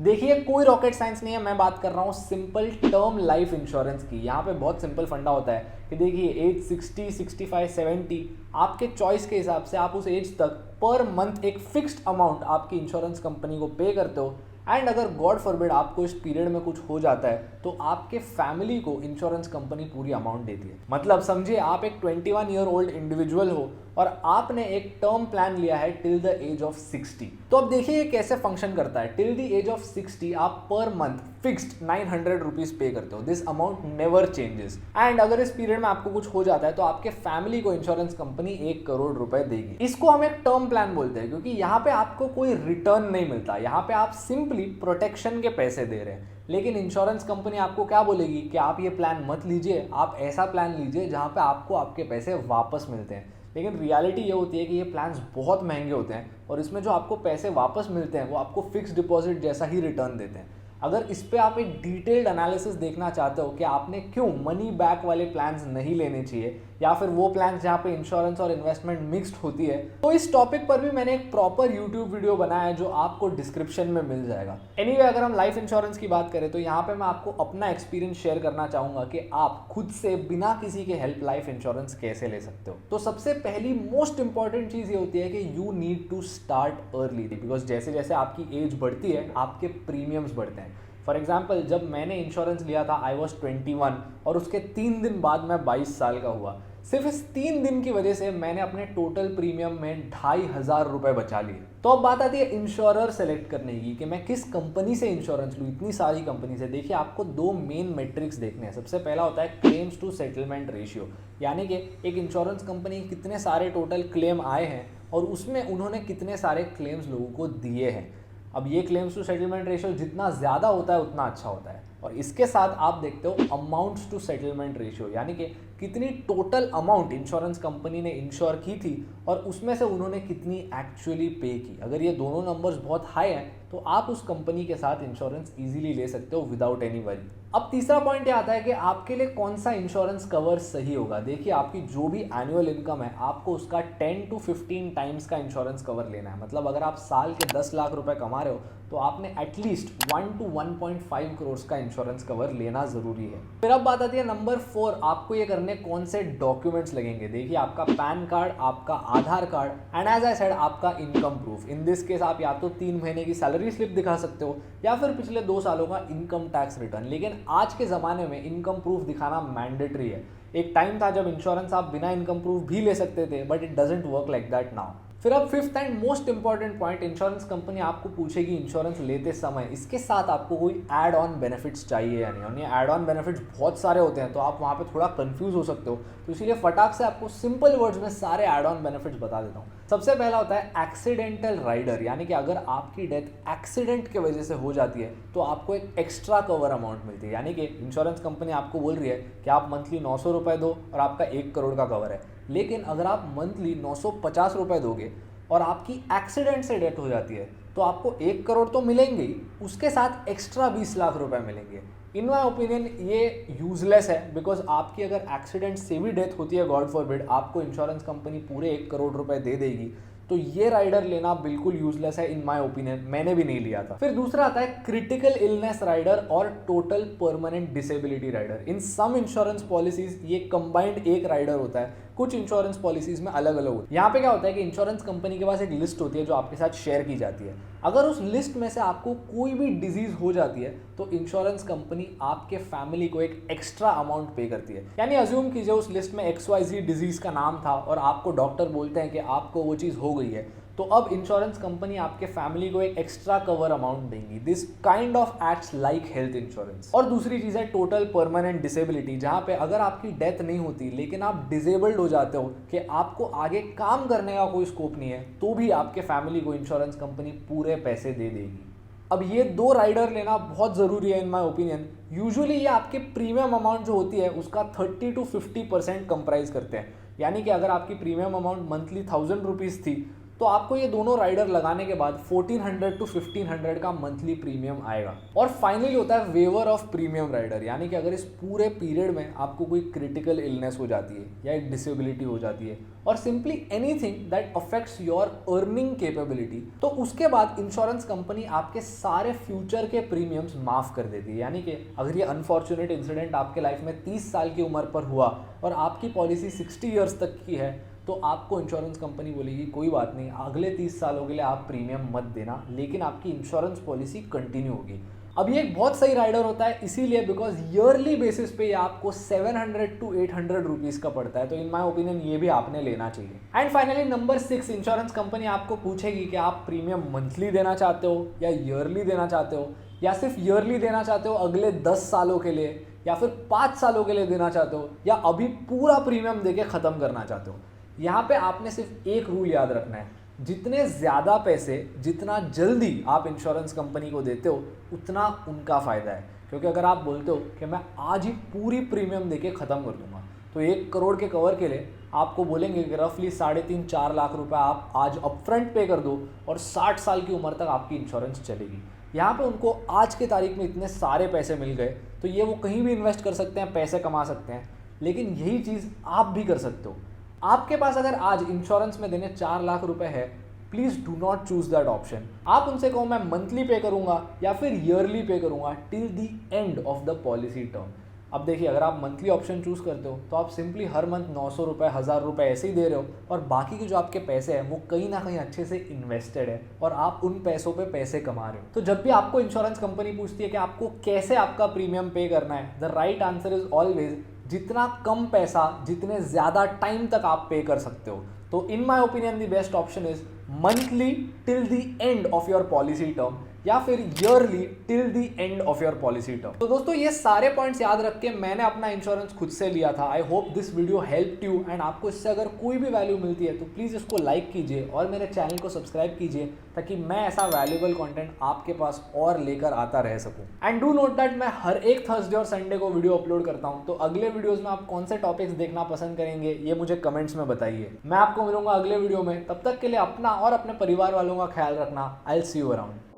देखिए कोई rocket science नहीं है, मैं बात कर रहा हूँ सिंपल टर्म लाइफ इंश्योरेंस की। यहाँ पे बहुत सिंपल फंडा होता है कि देखिए एज 60, 65, 70 आपके चॉइस के हिसाब से आप उस एज तक पर मंथ एक फिक्स्ड अमाउंट आपकी इंश्योरेंस कंपनी को पे करते हो। एंड अगर गॉड फॉरबिड आपको इस पीरियड में कुछ हो जाता है तो आपके फैमिली को इंश्योरेंस कंपनी पूरी अमाउंट देती है। मतलब समझिए आप एक 21 ईयर ओल्ड इंडिविजुअल हो और आपने एक टर्म प्लान लिया है टिल द एज ऑफ 60। तो अब देखिए ये कैसे फंक्शन करता है। टिल द एज ऑफ 60 आप पर मंथ फिक्स्ड 900 रुपीज पे करते हो। This amount never changes. And अगर इस पीरियड में आपको कुछ हो जाता है तो आपके फैमिली को इंश्योरेंस कंपनी 1 करोड़ रुपए देगी। इसको हम एक टर्म प्लान बोलते हैं क्योंकि यहाँ पे आपको कोई रिटर्न नहीं मिलता, यहाँ पे आप सिंपली प्रोटेक्शन के पैसे दे रहे हैं। लेकिन इंश्योरेंस कंपनी आपको क्या बोलेगी कि आप ये प्लान मत लीजिए, आप ऐसा प्लान लीजिए जहाँ पे आपको आपके पैसे वापस मिलते हैं। लेकिन रियलिटी ये होती है कि ये प्लान्स बहुत महंगे होते हैं और इसमें जो आपको पैसे वापस मिलते हैं वो आपको फिक्स डिपॉजिट जैसा ही रिटर्न देते हैं। अगर इस पे आप एक डिटेल्ड एनालिसिस देखना चाहते हो कि आपने क्यों मनी बैक वाले प्लान्स नहीं लेने चाहिए या फिर वो प्लान्स जहाँ पे इंश्योरेंस और इन्वेस्टमेंट मिक्स्ड होती है, तो इस टॉपिक पर भी मैंने एक प्रॉपर यूट्यूब वीडियो बनाया है जो आपको डिस्क्रिप्शन में मिल जाएगा। एनीवे अगर हम लाइफ इंश्योरेंस की बात करें तो यहाँ पे मैं आपको अपना एक्सपीरियंस शेयर करना चाहूंगा कि आप खुद से बिना किसी के हेल्प लाइफ इंश्योरेंस कैसे ले सकते हो। तो सबसे पहली मोस्ट इंपॉर्टेंट चीज ये होती है कि you need to start early, because जैसे जैसे आपकी एज बढ़ती है आपके प्रीमियम्स बढ़ते हैं। फॉर एग्जाम्पल जब मैंने इंश्योरेंस लिया था आई वॉज 21 और उसके 3 दिन बाद मैं 22 साल का हुआ। सिर्फ इस 3 दिन की वजह से मैंने अपने टोटल प्रीमियम में 2500 रुपए बचा लिए। तो अब बात आती है इंश्योरर सेलेक्ट करने की कि मैं किस कंपनी से इंश्योरेंस लूँ। इतनी सारी कंपनी से देखिए आपको 2 मेन मेट्रिक्स देखने हैं। सबसे पहला होता है क्लेम्स टू सेटलमेंट रेशियो, यानी कि एक इंश्योरेंस कंपनी कितने सारे टोटल क्लेम आए हैं और उसमें उन्होंने कितने सारे क्लेम्स लोगों को दिए हैं। अब ये क्लेम्स टू सेटलमेंट रेशियो जितना ज़्यादा होता है उतना अच्छा होता है। और इसके साथ आप देखते हो अमाउंट्स टू सेटलमेंट रेशियो, यानी कि कितनी टोटल अमाउंट इंश्योरेंस कंपनी ने इंश्योर की थी और उसमें से उन्होंने कितनी एक्चुअली पे की। अगर ये दोनों नंबर्स बहुत हाई हैं तो आप उस कंपनी के साथ इंश्योरेंस इजीली ले सकते हो विदाउट एनी वरी। अब तीसरा पॉइंट ये आता है कि आपके लिए कौन सा इंश्योरेंस कवर सही होगा। देखिए आपकी जो भी एनुअल इनकम है आपको उसका 10 to 15 टाइम्स का इंश्योरेंस कवर लेना है। मतलब अगर आप साल के 10 लाख रुपए कमा रहे हो तो आपने एटलीस्ट 1 to 1.5 करोड़ का इंश्योरेंस कवर लेना जरूरी है। फिर अब बात आती है नंबर 4, आपको ये करने कौन से डॉक्यूमेंट्स लगेंगे। देखिए आपका पैन कार्ड, आपका Aadhaar card and as I said आपका income proof. In this case आप या तो 3 महीने की सैलरी स्लिप दिखा सकते हो या फिर पिछले 2 सालों का इनकम टैक्स रिटर्न। लेकिन आज के ज़माने में इनकम प्रूफ दिखाना मैंडेटरी है। एक टाइम था जब इंश्योरेंस आप बिना इनकम प्रूफ भी ले सकते थे, but it doesn't work like that now. फिर अब fifth and most important point, insurance company आपको पूछेगी इंश्योरेंस लेते समय इसके साथ आपको कोई एड ऑन बेनिफिट्स चाहिए या नहीं। और ये एड ऑन बेनिफिट्स बहुत सारे होते हैं तो आप वहाँ पे थोड़ा कंफ्यूज हो सकते हो, तो इसीलिए फटाक से आपको सिंपल वर्ड्स में सारे एड ऑन बेनिफिट्स बता देता हूँ। सबसे पहला होता है एक्सीडेंटल राइडर, यानी कि अगर आपकी डेथ एक्सीडेंट की वजह से हो जाती है तो आपको एक एक्स्ट्रा कवर अमाउंट मिलती है। यानी कि इंश्योरेंस कंपनी आपको बोल रही है कि आप मंथली 900 रुपये दो और आपका 1 करोड़ का कवर है। लेकिन अगर आप मंथली 950 रुपये दोगे और आपकी एक्सीडेंट से डेथ हो जाती है तो आपको 1 करोड़ तो मिलेंगे ही, उसके साथ एक्स्ट्रा 20 लाख रुपए मिलेंगे। इन माई ओपिनियन ये यूजलेस है, बिकॉज आपकी अगर एक्सीडेंट से भी डेथ होती है गॉड फॉरबिड, आपको इंश्योरेंस कंपनी पूरे 1 करोड़ रुपए दे देगी। तो ये राइडर लेना बिल्कुल यूजलेस है इन माय ओपिनियन, मैंने भी नहीं लिया था। फिर दूसरा आता है क्रिटिकल इलनेस राइडर और टोटल परमानेंट डिसेबिलिटी राइडर। इन सम इंश्योरेंस पॉलिसीज ये कंबाइंड एक राइडर होता है, कुछ इंश्योरेंस पॉलिसीज में अलग अलग होता है। यहाँ पे क्या होता है कि इंश्योरेंस कंपनी के पास एक लिस्ट होती है जो आपके साथ शेयर की जाती है। अगर उस लिस्ट में से आपको कोई भी डिजीज हो जाती है तो इंश्योरेंस कंपनी आपके फैमिली को एक एक्स्ट्रा अमाउंट पे करती है। यानी अज्यूम कीजिए उस लिस्ट में XYZ डिजीज का नाम था और आपको डॉक्टर बोलते हैं कि आपको वो चीज़ हो गई है, तो अब इंश्योरेंस कंपनी आपके फैमिली को एक एक्स्ट्रा कवर अमाउंट देंगी। This kind of acts like health insurance. और दूसरी चीज़ है टोटल परमानेंट डिसेबिलिटी, जहाँ पे अगर आपकी डेथ नहीं होती लेकिन आप डिसेबल्ड हो जाते हो कि आपको आगे काम करने का कोई स्कोप नहीं है, तो भी आपके फैमिली को इंश्योरेंस कंपनी पूरे पैसे दे देगी। अब ये 2 राइडर लेना बहुत ज़रूरी है इन माय ओपिनियन। यूजुअली ये आपके प्रीमियम अमाउंट जो होती है उसका 30 to 50% कंप्राइज करते हैं। यानी कि अगर आपकी प्रीमियम अमाउंट मंथली 1000 रुपीज़ थी तो आपको ये दोनों राइडर लगाने के बाद 1400 to 1500 का मंथली प्रीमियम आएगा। और फाइनली होता है वेवर ऑफ प्रीमियम राइडर, यानी कि अगर इस पूरे पीरियड में आपको कोई क्रिटिकल इलनेस हो जाती है या एक डिसेबिलिटी हो जाती है और simply anything that affects your earning capability, तो उसके बाद इंश्योरेंस कंपनी आपके सारे फ्यूचर के प्रीमियम्स माफ कर देती है। यानी कि अगर ये अनफॉर्चुनेट इंसिडेंट आपके लाइफ में 30 साल की उम्र पर हुआ और आपकी पॉलिसी 60 ईयर्स तक की है, तो आपको इंश्योरेंस कंपनी बोलेगी कोई बात नहीं, अगले 30 सालों के लिए आप प्रीमियम मत देना, लेकिन आपकी इंश्योरेंस पॉलिसी कंटिन्यू होगी। अब ये एक बहुत सही राइडर होता है इसीलिए बिकॉज ईयरली बेसिस पे ये आपको 700 to 800 रुपीज़ का पड़ता है। तो इन माय ओपिनियन ये भी आपने लेना चाहिए। And finally number 6, insurance company आपको पूछेगी कि आप प्रीमियम मंथली देना चाहते हो या ईयरली देना चाहते हो, या सिर्फ ईयरली देना चाहते हो अगले 10 सालों के लिए, या फिर 5 सालों के लिए देना चाहते हो, या अभी पूरा प्रीमियम देके ख़त्म करना चाहते हो। यहाँ पे आपने सिर्फ एक रूल याद रखना है, जितने ज़्यादा पैसे जितना जल्दी आप इंश्योरेंस कंपनी को देते हो उतना उनका फ़ायदा है। क्योंकि अगर आप बोलते हो कि मैं आज ही पूरी प्रीमियम देके ख़त्म कर दूंगा, तो 1 करोड़ के कवर के लिए आपको बोलेंगे कि रफली 3.5-4 लाख रुपए आप आज अपफ्रंट पे कर दो और 60 साल की उम्र तक आपकी इंश्योरेंस चलेगी। यहाँ पे उनको आज के तारीख में इतने सारे पैसे मिल गए तो ये वो कहीं भी इन्वेस्ट कर सकते हैं, पैसे कमा सकते हैं। लेकिन यही चीज़ आप भी कर सकते हो। आपके पास अगर आज इंश्योरेंस में देने 4 लाख रुपए है, please do not choose that option. आप उनसे कहो मैं मंथली पे करूंगा या फिर ईयरली पे करूंगा till the end of the policy term. अब देखिए, अगर आप मंथली ऑप्शन चूज करते हो तो आप सिंपली हर मंथ 900 रुपये, 1000 रुपये ऐसे ही दे रहे हो और बाकी के जो आपके पैसे हैं वो कहीं ना कहीं अच्छे से इन्वेस्टेड है और आप उन पैसों पे पैसे कमा रहे हो। तो जब भी आपको इंश्योरेंस कंपनी पूछती है कि आपको कैसे आपका प्रीमियम पे करना है, the right answer is always जितना कम पैसा जितने ज़्यादा टाइम तक आप पे कर सकते हो। तो in my opinion the best option is monthly till the end of your policy term या फिर yearly till the end of your policy term. तो दोस्तों ये सारे पॉइंट्स याद रख के मैंने अपना इंश्योरेंस खुद से लिया था। I hope this video help you and आपको इससे अगर कोई भी वैल्यू मिलती है तो प्लीज़ इसको लाइक कीजिए और मेरे चैनल को सब्सक्राइब कीजिए ताकि मैं ऐसा वैल्यूएबल कंटेंट आपके पास और लेकर आता रह सकूं। एंड डू नोट दैट मैं हर एक थर्सडे और संडे को वीडियो अपलोड करता हूं। तो अगले वीडियोस में आप कौन से टॉपिक्स देखना पसंद करेंगे ये मुझे कमेंट्स में बताइए। मैं आपको मिलूंगा अगले वीडियो में, तब तक के लिए अपना और अपने परिवार वालों का ख्याल रखना। I will see you around.